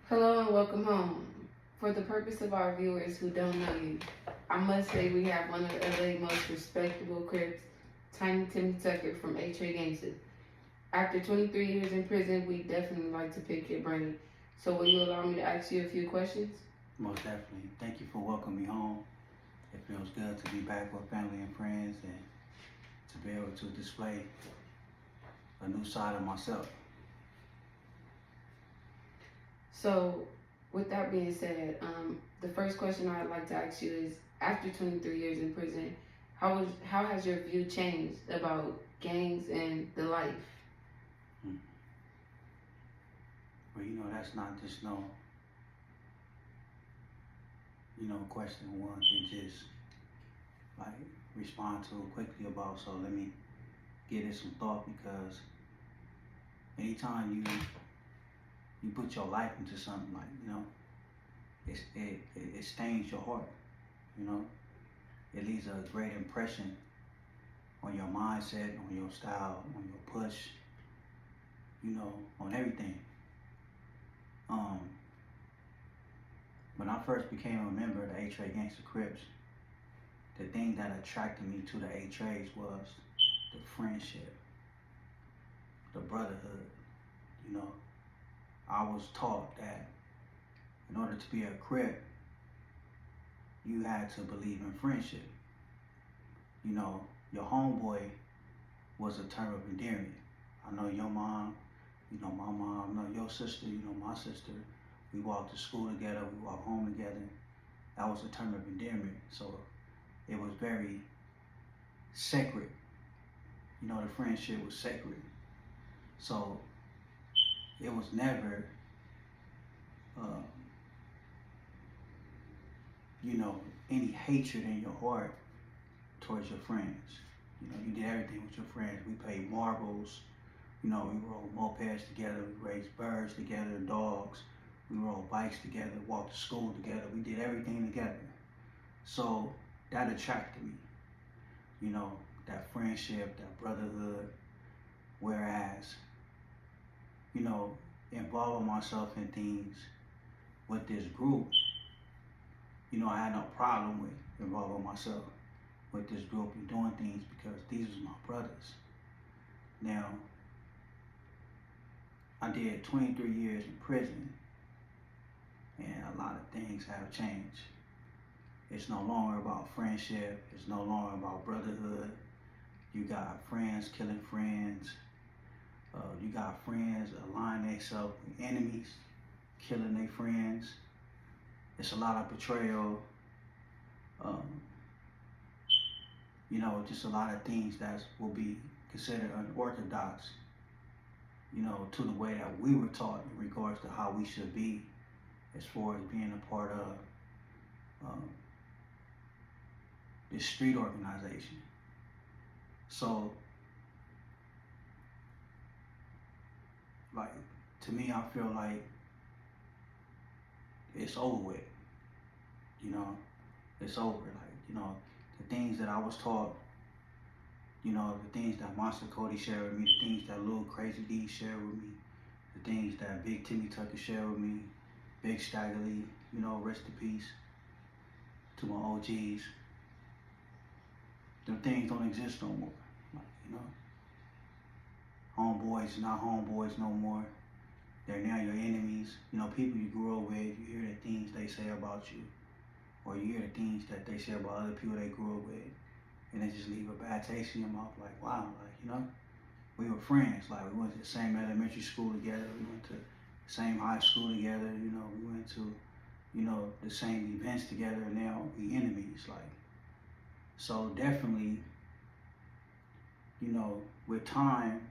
Hello and welcome home. For the purpose of our viewers who don't know you, I must say we have one of LA's most respectable Crips, Tiny Timmy Tucker from A-Trey Gangsta. After 23 years in prison, we definitely like to pick your brain. So will you allow me to ask you a few questions? Most definitely. Thank you for welcoming me home. It feels good to be back with family and friends and to be able to display a new side of myself. So with that being said, the first question I'd like to ask you is, after 23 years in prison, how has your view changed about gangs and the life? Hmm. Well, that's not just question one can just like respond to quickly about. So let me give it some thought because anytime you put your life into something like, it stains your heart, you know. It leaves a great impression on your mindset, on your style, on your push, on everything. Um, when I first became a member of the A-Trey Gangsta Crips, the thing that attracted me to the A-Trays was the friendship, the brotherhood. You know, I was taught that in order to be a Crip, you had to believe in friendship. You know, your homeboy was a term of endearment. I know your mom, you know my mom, I know your sister, you know my sister. We walked to school together, we walked home together. That was a term of endearment. So it was very sacred. You know, the friendship was sacred. So it was never, uh, any hatred in your heart towards your friends. You know, you did everything with your friends. We played marbles. You know, we rode mopeds together. We raised birds together, dogs. We rode bikes together, walked to school together. We did everything together. So that attracted me. You know, that friendship, that brotherhood. Whereas, involving myself in things with this group, I had no problem with involving myself with this group and doing things because these was my brothers. Now, I did 23 years in prison and a lot of things have changed. It's no longer about friendship. It's no longer about brotherhood. You got friends killing friends. You got friends aligning themselves with enemies, killing their friends. It's a lot of betrayal. Um, just a lot of things that will be considered unorthodox, to the way that we were taught in regards to how we should be as far as being a part of um, this street organization. So, like, to me, I feel like it's over with, you know, it's over. Like, the things that I was taught, the things that Monster Cody shared with me, the things that Lil Crazy D shared with me, the things that Big Timmy Tucker shared with me, Big Stagger Lee, rest in peace to my OGs. Them things don't exist no more. Like, homeboys not homeboys no more. They're now your enemies. People you grew up with, you hear the things they say about you, or you hear the things that they say about other people they grew up with, and they just leave a bad taste in your mouth. Like, wow, we were friends. Like, we went to the same elementary school together. We went to the same high school together. We went to, the same events together. And now we enemies. Like, so definitely, with time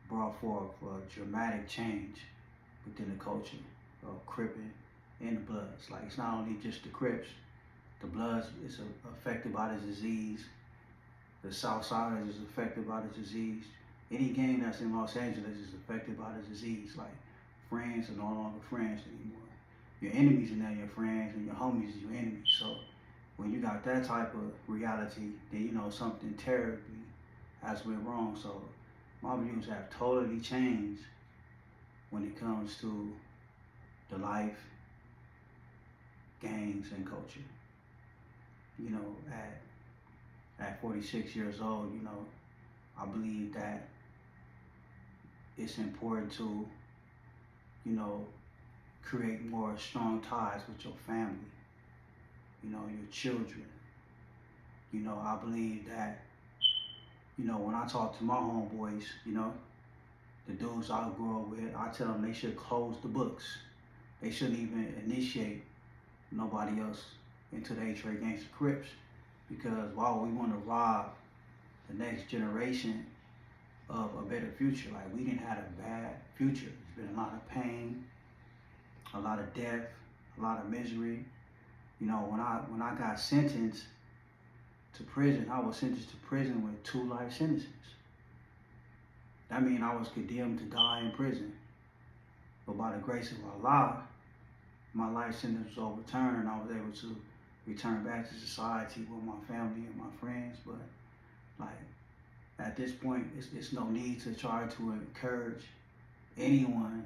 brought forth a dramatic change within the culture of Crippin' and the Bloods. Like, it's not only just the Crips. The Bloods is affected by the disease. The Southsiders is affected by the disease. Any gang that's in Los Angeles is affected by the disease. Like, friends are no longer friends anymore. Your enemies are now your friends, and your homies is your enemies. So when you got that type of reality, then something terribly has went wrong. So my views have totally changed when it comes to the life, gangs, and culture. You know, at 46 years old, you know, I believe that it's important to, you know, create more strong ties with your family, you know, your children. You know, I believe that, you know, when I talk to my homeboys, you know, the dudes I grew up with, I tell them they should close the books. They shouldn't even initiate nobody else into the H-Ray Gangsta Crips, because while we want to rob the next generation of a better future, like we didn't have a bad future. There's been a lot of pain, a lot of death, a lot of misery. You know, when I got sentenced to prison, I was sentenced to prison with 2 life sentences. That means I was condemned to die in prison. But by the grace of Allah, my life sentence was overturned and I was able to return back to society with my family and my friends. But like at this point, it's no need to try to encourage anyone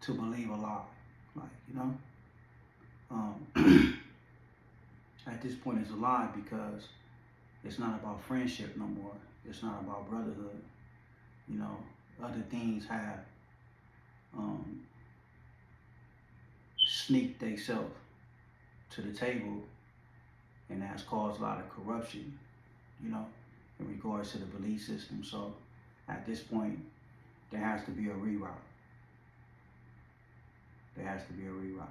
to believe a lie. Like, you know, at this point it's a lie, because it's not about friendship no more. It's not about brotherhood. You know, other things have sneaked themselves to the table, and that's caused a lot of corruption, you know, in regards to the belief system. So at this point, there has to be a reroute. There has to be a reroute,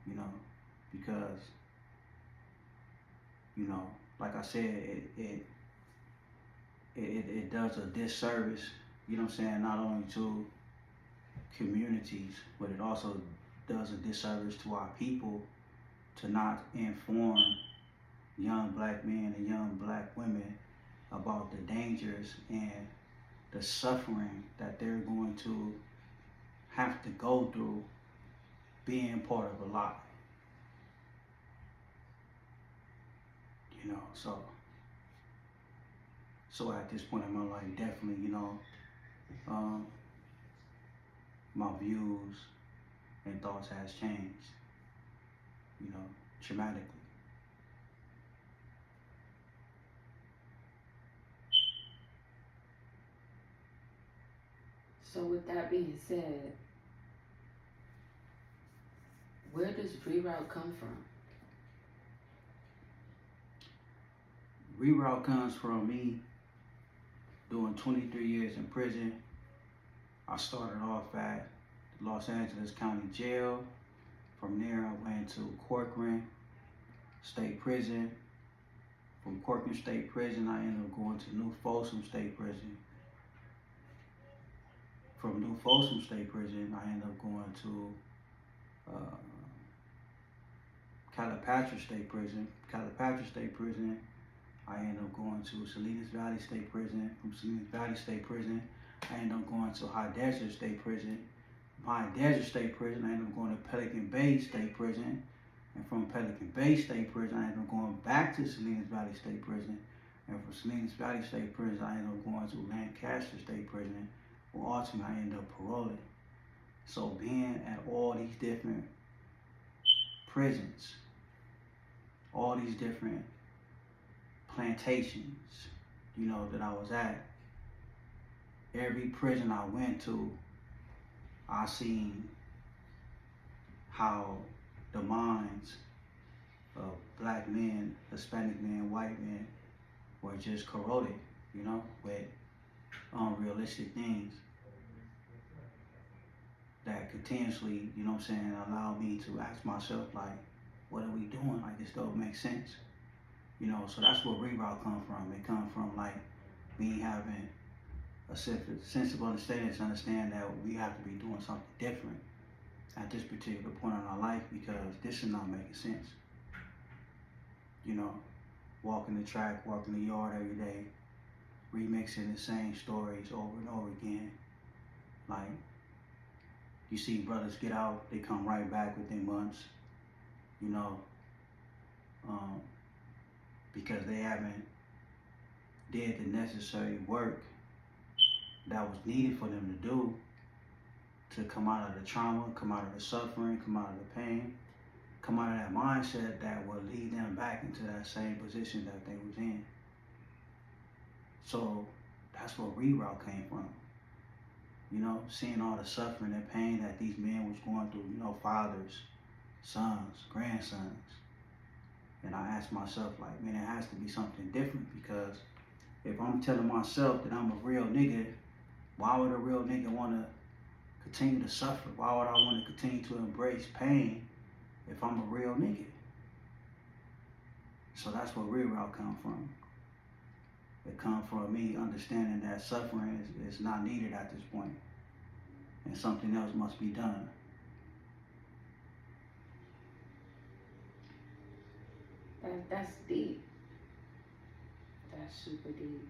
you know, because, you know, like I said, it does a disservice, you know what I'm saying, not only to communities, but it also does a disservice to our people to not inform young black men and young black women about the dangers and the suffering that they're going to have to go through being part of a lie. You know, so at this point in my life, definitely, you know, my views and thoughts has changed, you know, dramatically. So with that being said, where does reroute come from? Reroute comes from me doing 23 years in prison. I started off at Los Angeles County Jail. From there, I went to Corcoran State Prison. From Corcoran State Prison, I ended up going to New Folsom State Prison. From New Folsom State Prison, I ended up going to Calipatria State Prison. Calipatria State Prison, I ended up going to Salinas Valley State Prison. From Salinas Valley State Prison, I ended up going to High Desert State Prison. From High Desert State Prison, I ended up going to Pelican Bay State Prison. And from Pelican Bay State Prison, I ended up going back to Salinas Valley State Prison. And from Salinas Valley State Prison, I ended up going to Lancaster State Prison, where ultimately I ended up paroling. So being at all these different prisons, all these different plantations, you know, that I was at, every prison I went to, I seen how the minds of black men, Hispanic men, white men were just corroded, you know, with unrealistic things that continuously, you know what I'm saying, allow me to ask myself, like, what are we doing? Like, this don't make sense. You know, so that's where reroute come from. It comes from, like, me having a sense of understanding to understand that we have to be doing something different at this particular point in our life, because this is not making sense. You know, walking the track, walking the yard every day, remixing the same stories over and over again. Like, you see brothers get out, they come right back within months, you know, because they haven't did the necessary work that was needed for them to do to come out of the trauma, come out of the suffering, come out of the pain, come out of that mindset that will lead them back into that same position that they was in. So that's where reroute came from. You know, seeing all the suffering and pain that these men was going through, you know, fathers, sons, grandsons. And I asked myself, like, man, it has to be something different, because if I'm telling myself that I'm a real nigga, why would a real nigga want to continue to suffer? Why would I want to continue to embrace pain if I'm a real nigga? So that's where reroute come from. It come from me understanding that suffering is not needed at this point, and something else must be done. That's deep. That's super deep.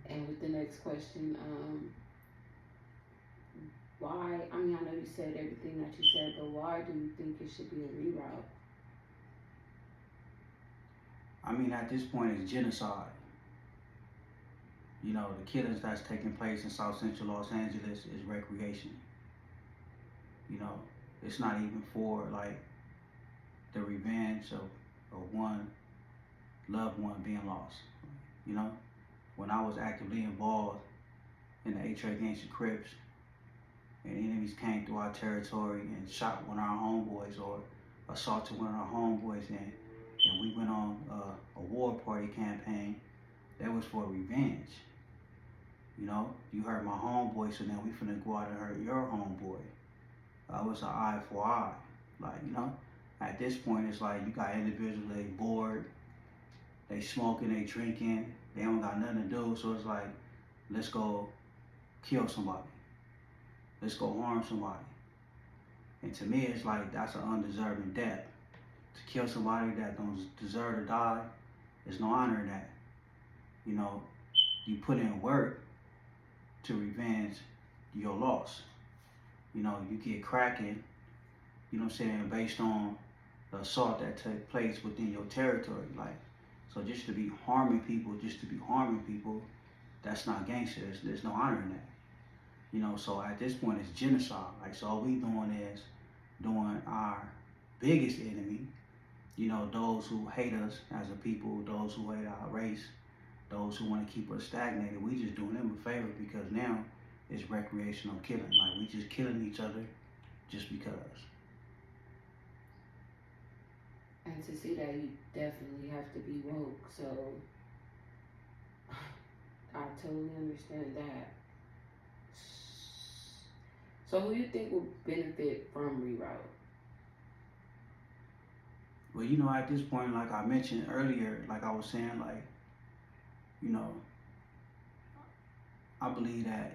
And with the next question, why? I mean, I know you said everything that you said, but why do you think it should be a reroute? I mean, at this point, it's genocide. You know, the killings that's taking place in South Central Los Angeles is recreation. You know, it's not even for, like, the revenge of one loved one being lost. You know, when I was actively involved in the HA Gangsta Crips, and enemies came through our territory and shot one of our homeboys or assaulted one of our homeboys, and we went on a war party campaign, that was for revenge. You know, you hurt my homeboy, so now we finna go out and hurt your homeboy. It was an eye for eye. Like, you know, at this point, it's like you got individuals, they bored, they smoking, they drinking, they don't got nothing to do, so it's like, let's go kill somebody. Let's go harm somebody. And to me, it's like, that's an undeserving death. To kill somebody that don't deserve to die, there's no honor in that. You know, you put in work to revenge your loss. You know, you get cracking, you know what I'm saying, based on the assault that took place within your territory. Like, so just to be harming people, that's not gangster. There's no honor in that. You know, so at this point, it's genocide. Like, so all we doing is doing our biggest enemy, you know, those who hate us as a people, those who hate our race, those who want to keep us stagnated. We just doing them a favor, because now it's recreational killing. Like, we just killing each other just because. And to see that, you definitely have to be woke. So I totally understand that. So who you think will benefit from reroute? Well, you know, at this point, like I mentioned earlier, like I was saying, like, you know, I believe that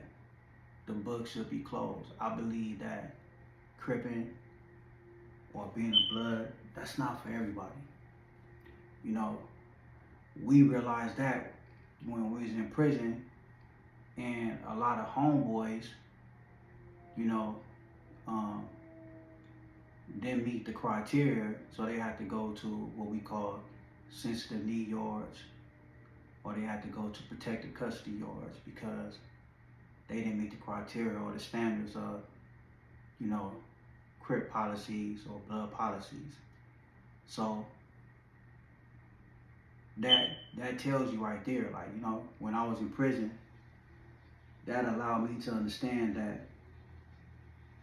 the book should be closed. I believe that cripping or being a blood, that's not for everybody. You know, we realized that when we was in prison, and a lot of homeboys, you know, didn't meet the criteria, so they had to go to what we call sensitive need yards, or they had to go to protected custody yards, because they didn't meet the criteria or the standards of, you know, crip policies or blood policies. So that tells you right there, like, you know, when I was in prison, that allowed me to understand that,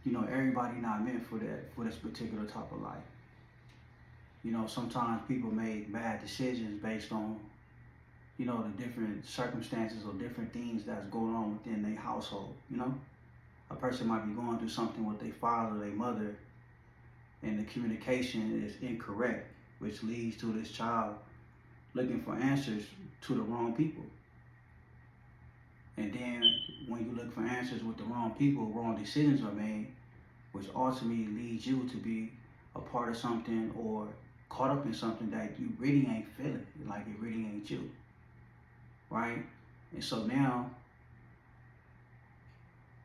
you know, everybody not meant for this particular type of life. You know, sometimes people make bad decisions based on, you know, the different circumstances or different things that's going on within their household. You know, a person might be going through something with their father or their mother, and the communication is incorrect, which leads to this child looking for answers to the wrong people. And then when you look for answers with the wrong people, wrong decisions are made, which ultimately leads you to be a part of something or caught up in something that you really ain't feeling, like it really ain't you, right? And so now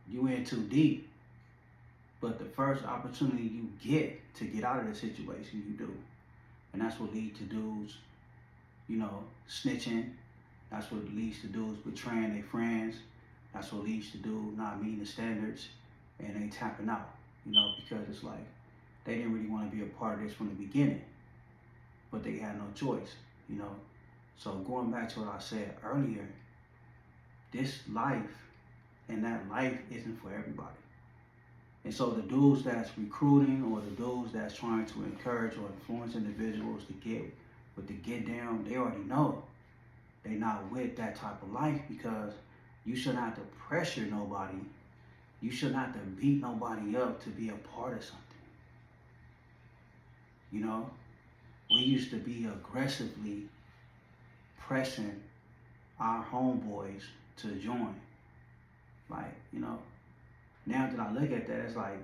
you in too deep, but the first opportunity you get to get out of the situation, you do. And that's what leads to dudes, you know, snitching, That's what leads to dudes betraying their friends. That's what leads to dudes not meeting the standards and they tapping out, you know, because it's like they didn't really want to be a part of this from the beginning, but they had no choice, you know. So going back to what I said earlier, this life and that life isn't for everybody. And so the dudes that's recruiting or the dudes that's trying to encourage or influence individuals to get with the get down, they already know they not with that type of life, because you shouldn't have to pressure nobody. You shouldn't have to beat nobody up to be a part of something. You know, we used to be aggressively pressing our homeboys to join. Like, you know, now that I look at that, it's like,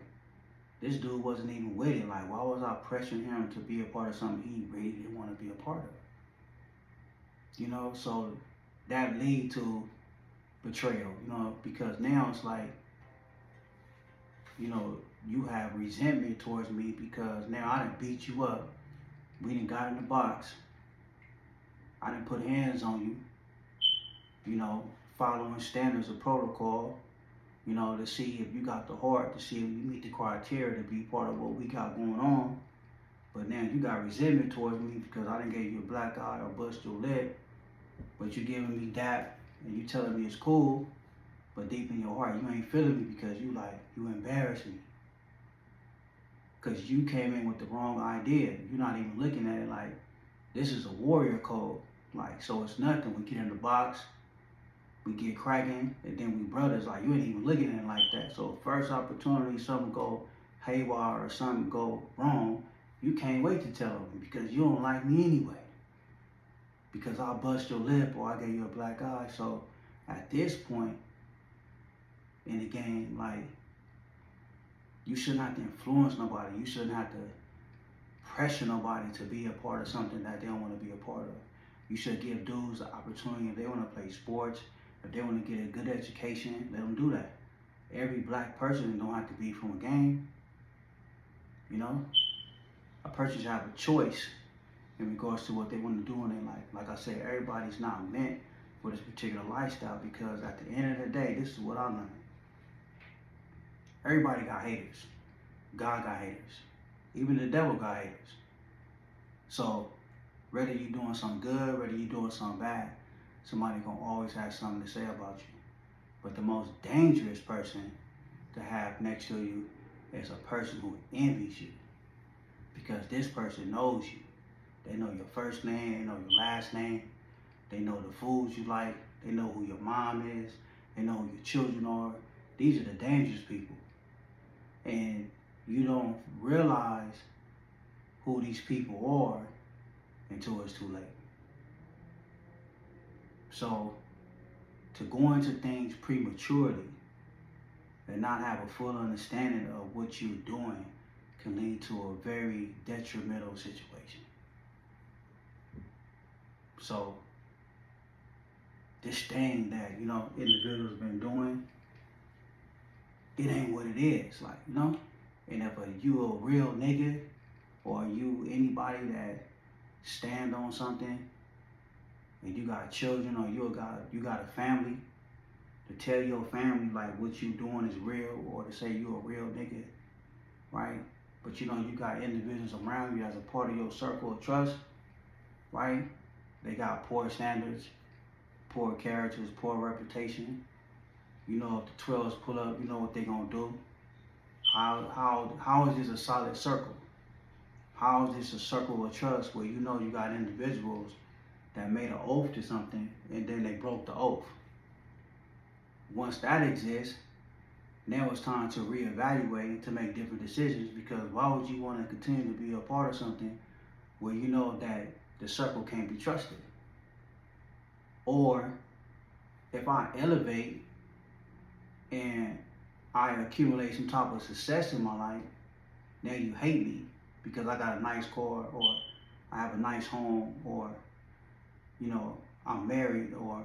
this dude wasn't even with it. Like, why was I pressuring him to be a part of something he really didn't want to be a part of? You know, so that lead to betrayal, you know, because now it's like, you know, you have resentment towards me because now I done beat you up. We done got in the box. I done put hands on you, you know, following standards of protocol, you know, to see if you got the heart, to see if you meet the criteria to be part of what we got going on. But now you got resentment towards me because I done gave you a black eye or bust your lip, but you giving me that and you telling me it's cool, but deep in your heart you ain't feeling me because you like, you embarrass me. Because you came in with the wrong idea. You're not even looking at it like, this is a warrior code. Like, so it's nothing. We get in the box, we get cracking, and then we brothers. Like, you ain't even looking at it like that. So first opportunity, something go haywire or something go wrong, you can't wait to tell them because you don't like me anyway. Because I bust your lip or I gave you a black eye. So at this point in the game, like, you shouldn't have to influence nobody. You shouldn't have to pressure nobody to be a part of something that they don't want to be a part of. You should give dudes the opportunity. If they want to play sports, if they want to get a good education, let them do that. Every black person don't have to be from a gang. You know, a person should have a choice in regards to what they want to do in their life. Like I said, everybody's not meant for this particular lifestyle, because at the end of the day, this is what I learned. Everybody got haters. God got haters. Even the devil got haters. So whether you're doing something good, whether you're doing something bad, somebody gonna always have something to say about you. But the most dangerous person to have next to you is a person who envies you, because this person knows you. They know your first name, they know your last name, they know the foods you like, they know who your mom is, they know who your children are. These are the dangerous people. And you don't realize who these people are until it's too late. So to go into things prematurely and not have a full understanding of what you're doing can lead to a very detrimental situation. So this thing that, you know, individuals been doing, it ain't what it is, like, you know? And if you a real nigga, or you anybody that stand on something, and you got children, or you got a family, to tell your family like what you doing is real, or to say you a real nigga, right? But you know, you got individuals around you as a part of your circle of trust, right? They got poor standards, poor characters, poor reputation. You know, if the 12s pull up, you know what they gonna do. How is this a solid circle? How is this a circle of trust where you know you got individuals that made an oath to something and then they broke the oath? Once that exists, now it's time to reevaluate and to make different decisions, because why would you want to continue to be a part of something where you know that the circle can't be trusted? Or if I elevate and I accumulate some type of success in my life, now you hate me because I got a nice car, or I have a nice home, or, you know, I'm married, or,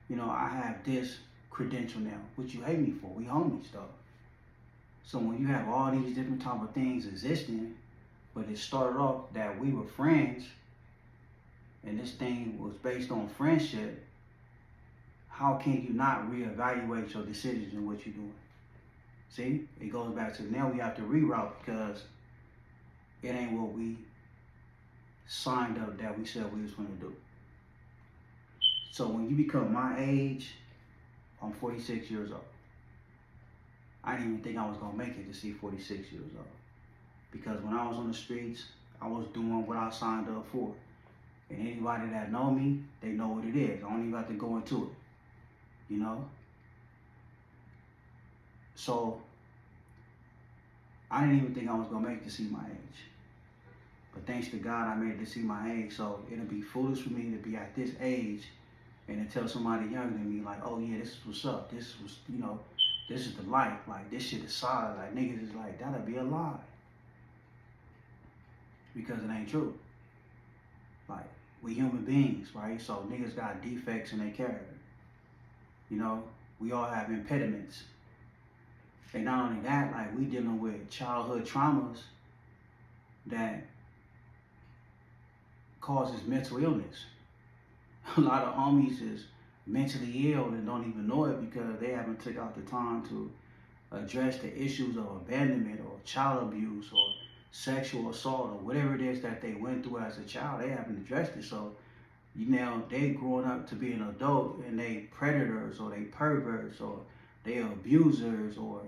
you know, I have this credential now, which you hate me for. We homies though. So when you have all these different type of things existing, but it started off that we were friends, and this thing was based on friendship, how can you not reevaluate your decisions and what you're doing? See, it goes back to now we have to reroute because it ain't what we signed up that we said we was going to do. So when you become my age, I'm 46 years old. I didn't even think I was going to make it to see 46 years old. Because when I was on the streets, I was doing what I signed up for. And anybody that know me, they know what it is. I don't even have to go into it, you know? So I didn't even think I was going to make it to see my age. But thanks to God, I made it to see my age. So it'll be foolish for me to be at this age and to tell somebody younger than me, like, oh yeah, this is what's up. This was, you know, this is the life. Like, this shit is solid. Like, niggas is like, that'll be a lie. Because it ain't true. Like, we human beings, right? So niggas got defects in their character. You know, we all have impediments. And not only that, like, we dealing with childhood traumas that causes mental illness. A lot of homies is mentally ill and don't even know it because they haven't took out the time to address the issues of abandonment or child abuse or sexual assault or whatever it is that they went through as a child. They haven't addressed it. So you know they growing up to be an adult and they predators or they perverts or they abusers or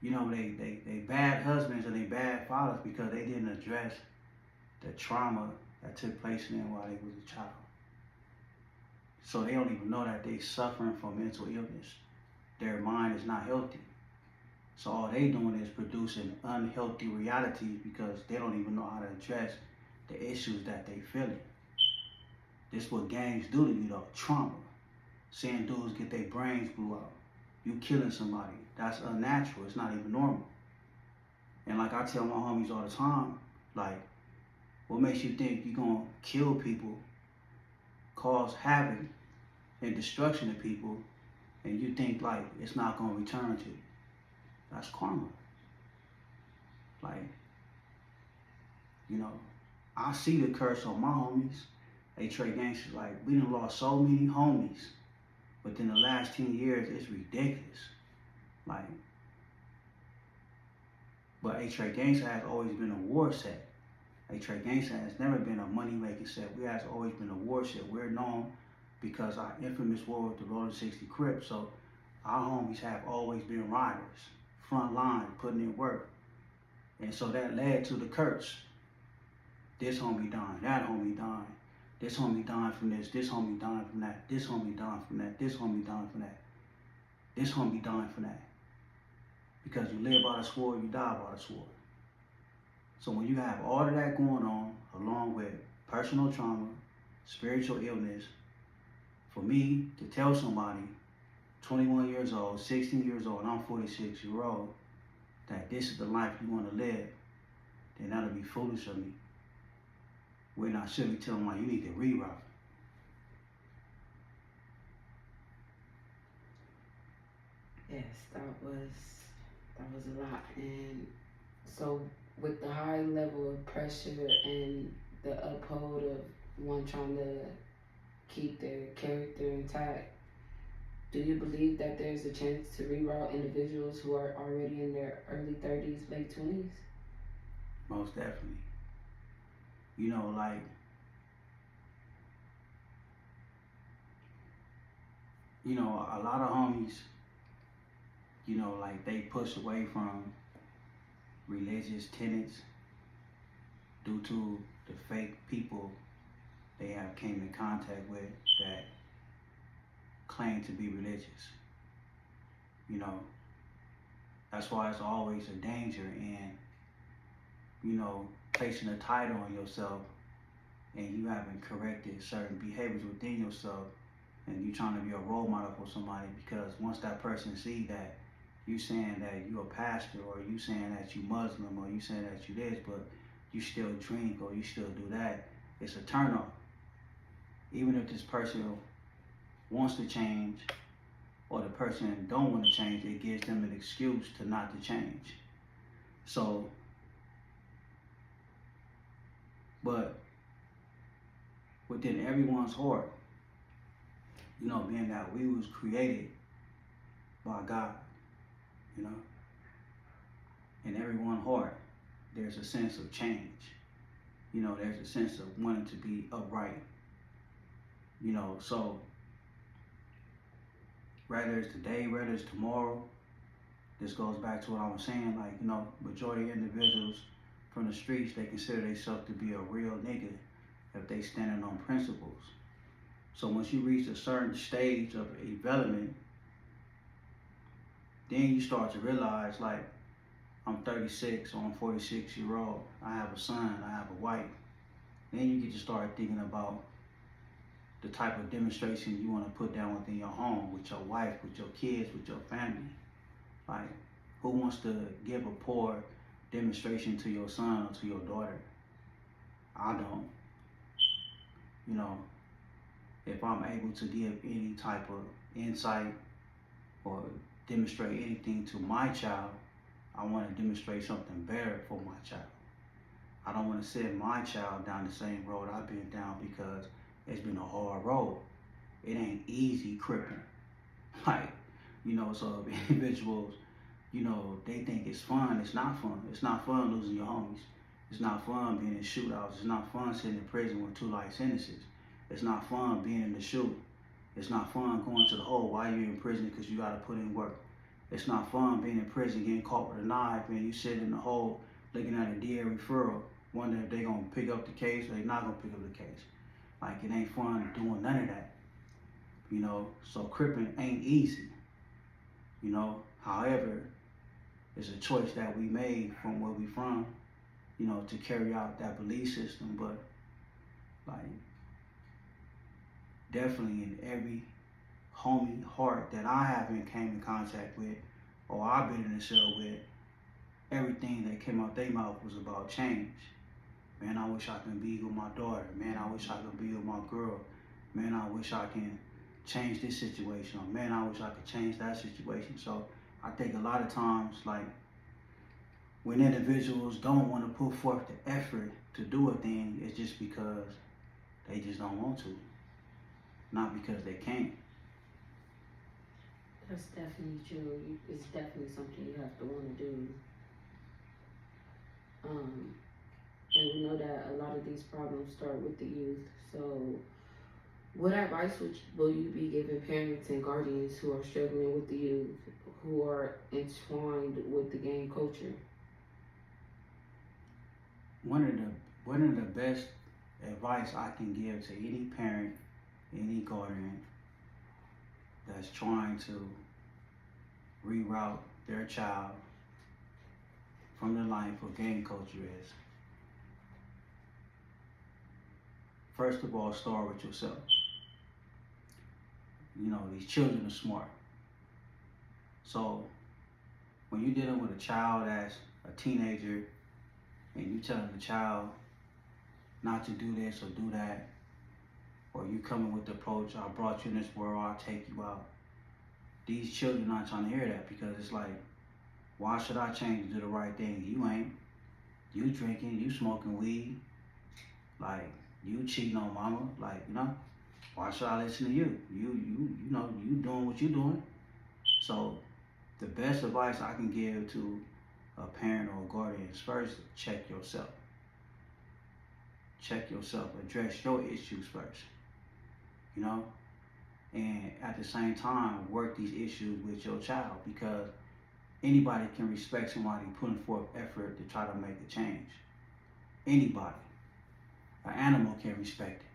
you know they bad husbands and they bad fathers because they didn't address the trauma that took place in them while they was a child. So they don't even know that they suffering from mental illness. Their mind is not healthy. So all they doing is producing unhealthy realities because they don't even know how to address the issues that they feeling. This is what gangs do to you though, trauma. Seeing dudes get their brains blew out. You killing somebody, that's unnatural, it's not even normal. And like I tell my homies all the time, like, what makes you think you're gonna kill people, cause havoc and destruction to people, and you think like it's not gonna return to you? That's karma. Like, you know, I see the curse on my homies. They trade gangsters, like, we done lost so many homies within the last 10 years, it's ridiculous. Like, but A-Trade Gangsta has always been a war set. A-Trade Gangsta has never been a money-making set. We has always been a war set. We're known because our infamous war with the Rolling 60 Crips. So our homies have always been riders, front line, putting in work. And so that led to the curse. This homie dying, that homie dying. This homie dying from this homie dying from that, this homie dying from that, this homie dying from that, this homie dying from that. Because you live by the sword, you die by the sword. So when you have all of that going on, along with personal trauma, spiritual illness, for me to tell somebody, 21 years old, 16 years old, and I'm 46 years old, that this is the life you want to live, then that'll be foolish of me. When I should be telling them, like, you need to reroute. Yes, that was a lot. And so with the high level of pressure and the uphold of one trying to keep their character intact, do you believe that there's a chance to reroute individuals who are already in their early 30s, late 20s? Most definitely. You know, like, you know, a lot of homies, you know, like, they push away from religious tenets due to the fake people they have came in contact with that claim to be religious. You know, that's why it's always a danger in, you know, placing a title on yourself and you haven't corrected certain behaviors within yourself and you trying to be a role model for somebody, because once that person see that you saying that you a pastor or you saying that you Muslim or you saying that you this, but you still drink or you still do that, it's a turn off. Even if this person wants to change or the person don't want to change, it gives them an excuse to not to change. So, but within everyone's heart, You know, being that we was created by God, you know, in everyone's heart, there's a sense of change. You know, there's a sense of wanting to be upright. You know, so whether it's today, whether it's tomorrow, this goes back to what I was saying. Like, you know, majority of individuals from the streets, they consider themselves to be a real nigga if they standing on principles. So once you reach a certain stage of development, then you start to realize, like, I'm 36 or I'm 46-year-old. I have a son, I have a wife. Then you get to start thinking about the type of demonstration you want to put down within your home, with your wife, with your kids, with your family. Like, who wants to give a poor demonstration to your son or to your daughter? I don't. You know, if I'm able to give any type of insight or demonstrate anything to my child, I want to demonstrate something better for my child. I don't want to send my child down the same road I've been down, because it's been a hard road. It ain't easy cripping. Like, you know, so if individuals, you know, they think it's fun, it's not fun. It's not fun losing your homies. It's not fun being in shootouts. It's not fun sitting in prison with 2 life sentences. It's not fun being in the shoot. It's not fun going to the hole while you're in prison because you got to put in work. It's not fun being in prison, getting caught with a knife, and you sitting in the hole looking at a DA referral, wondering if they're going to pick up the case or they're not going to pick up the case. Like, it ain't fun doing none of that. You know, so cripping ain't easy. You know, however, it's a choice that we made from where we from, you know, to carry out that belief system. But, like, definitely in every homie heart that I haven't came in contact with, or I've been in the cell with, everything that came out their mouth was about change. Man, I wish I could be with my daughter. Man, I wish I could be with my girl. Man, I wish I can change this situation. Or man, I wish I could change that situation. So I think a lot of times, like, when individuals don't want to put forth the effort to do a thing, it's just because they just don't want to, not because they can't. That's definitely true. It's definitely something you have to want to do. And we know that a lot of these problems start with the youth. So, what advice will you be giving parents and guardians who are struggling with the youth, who are entwined with the gang culture? One of the best advice I can give to any parent, any guardian that's trying to reroute their child from the life of gang culture is, first of all, start with yourself. You know, these children are smart. So when you're dealing with a child that's a teenager and you telling the child not to do this or do that, or you coming with the approach, I brought you in this world, I'll take you out. These children not trying to hear that, because it's like, why should I change to do the right thing? You ain't. You drinking, you smoking weed, like, you cheating on mama, like, you know, why should I listen to you? You know, you doing what you doing. So the best advice I can give to a parent or a guardian is, first, check yourself. Check yourself, address your issues first, you know, and at the same time, work these issues with your child, because anybody can respect somebody putting forth effort to try to make a change. Anybody. An animal can respect it.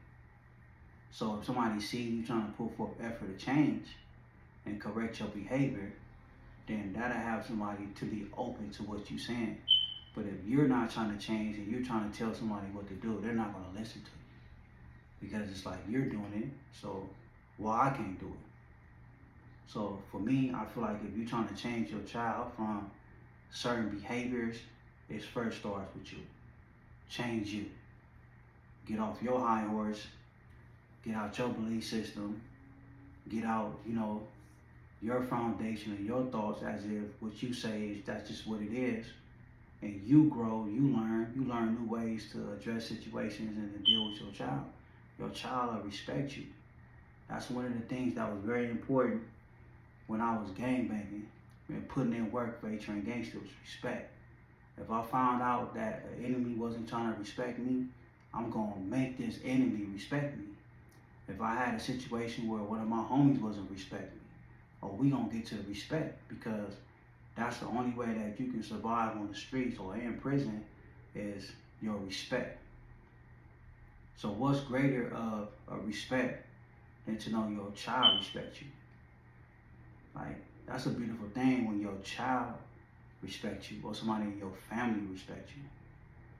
So if somebody sees you trying to put forth effort to change and correct your behavior, then that'll have somebody to be open to what you're saying. But if you're not trying to change and you're trying to tell somebody what to do, they're not going to listen to you, because it's like, you're doing it, so why I can't do it? So for me, I feel like if you're trying to change your child from certain behaviors, it first starts with you. Change you. Get off your high horse. Get out your belief system. Get out, you know, your foundation and your thoughts, as if what you say is that's just what it is. And you grow, you learn new ways to address situations and to deal with your child. Your child will respect you. That's one of the things that was very important when I was gangbanging and putting in work for A-Train Gangsta was respect. If I found out that an enemy wasn't trying to respect me, I'm gonna make this enemy respect me. If I had a situation where one of my homies wasn't respecting me, oh, we gonna get to the respect, because that's the only way that you can survive on the streets or in prison is your respect. So what's greater of a respect than to know your child respects you? Like, that's a beautiful thing when your child respects you or somebody in your family respects you.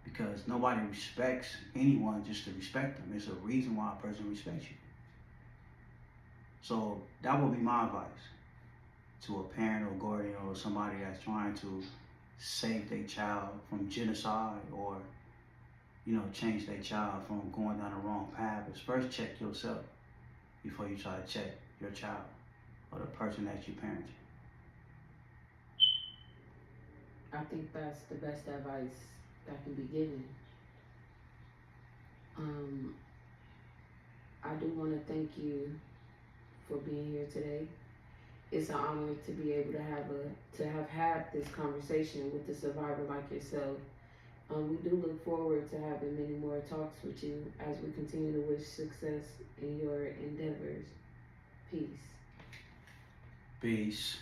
Because nobody respects anyone just to respect them. There's a reason why a person respects you. So that would be my advice to a parent or guardian or somebody that's trying to save their child from genocide or, change their child from going down the wrong path. Is first check yourself before you try to check your child or the person that you parent. I think that's the best advice that can be given. I do want to thank you for being here today. It's an honor to be able to have had this conversation with a survivor like yourself. We do look forward to having many more talks with you as we continue to wish success in your endeavors. Peace. Peace.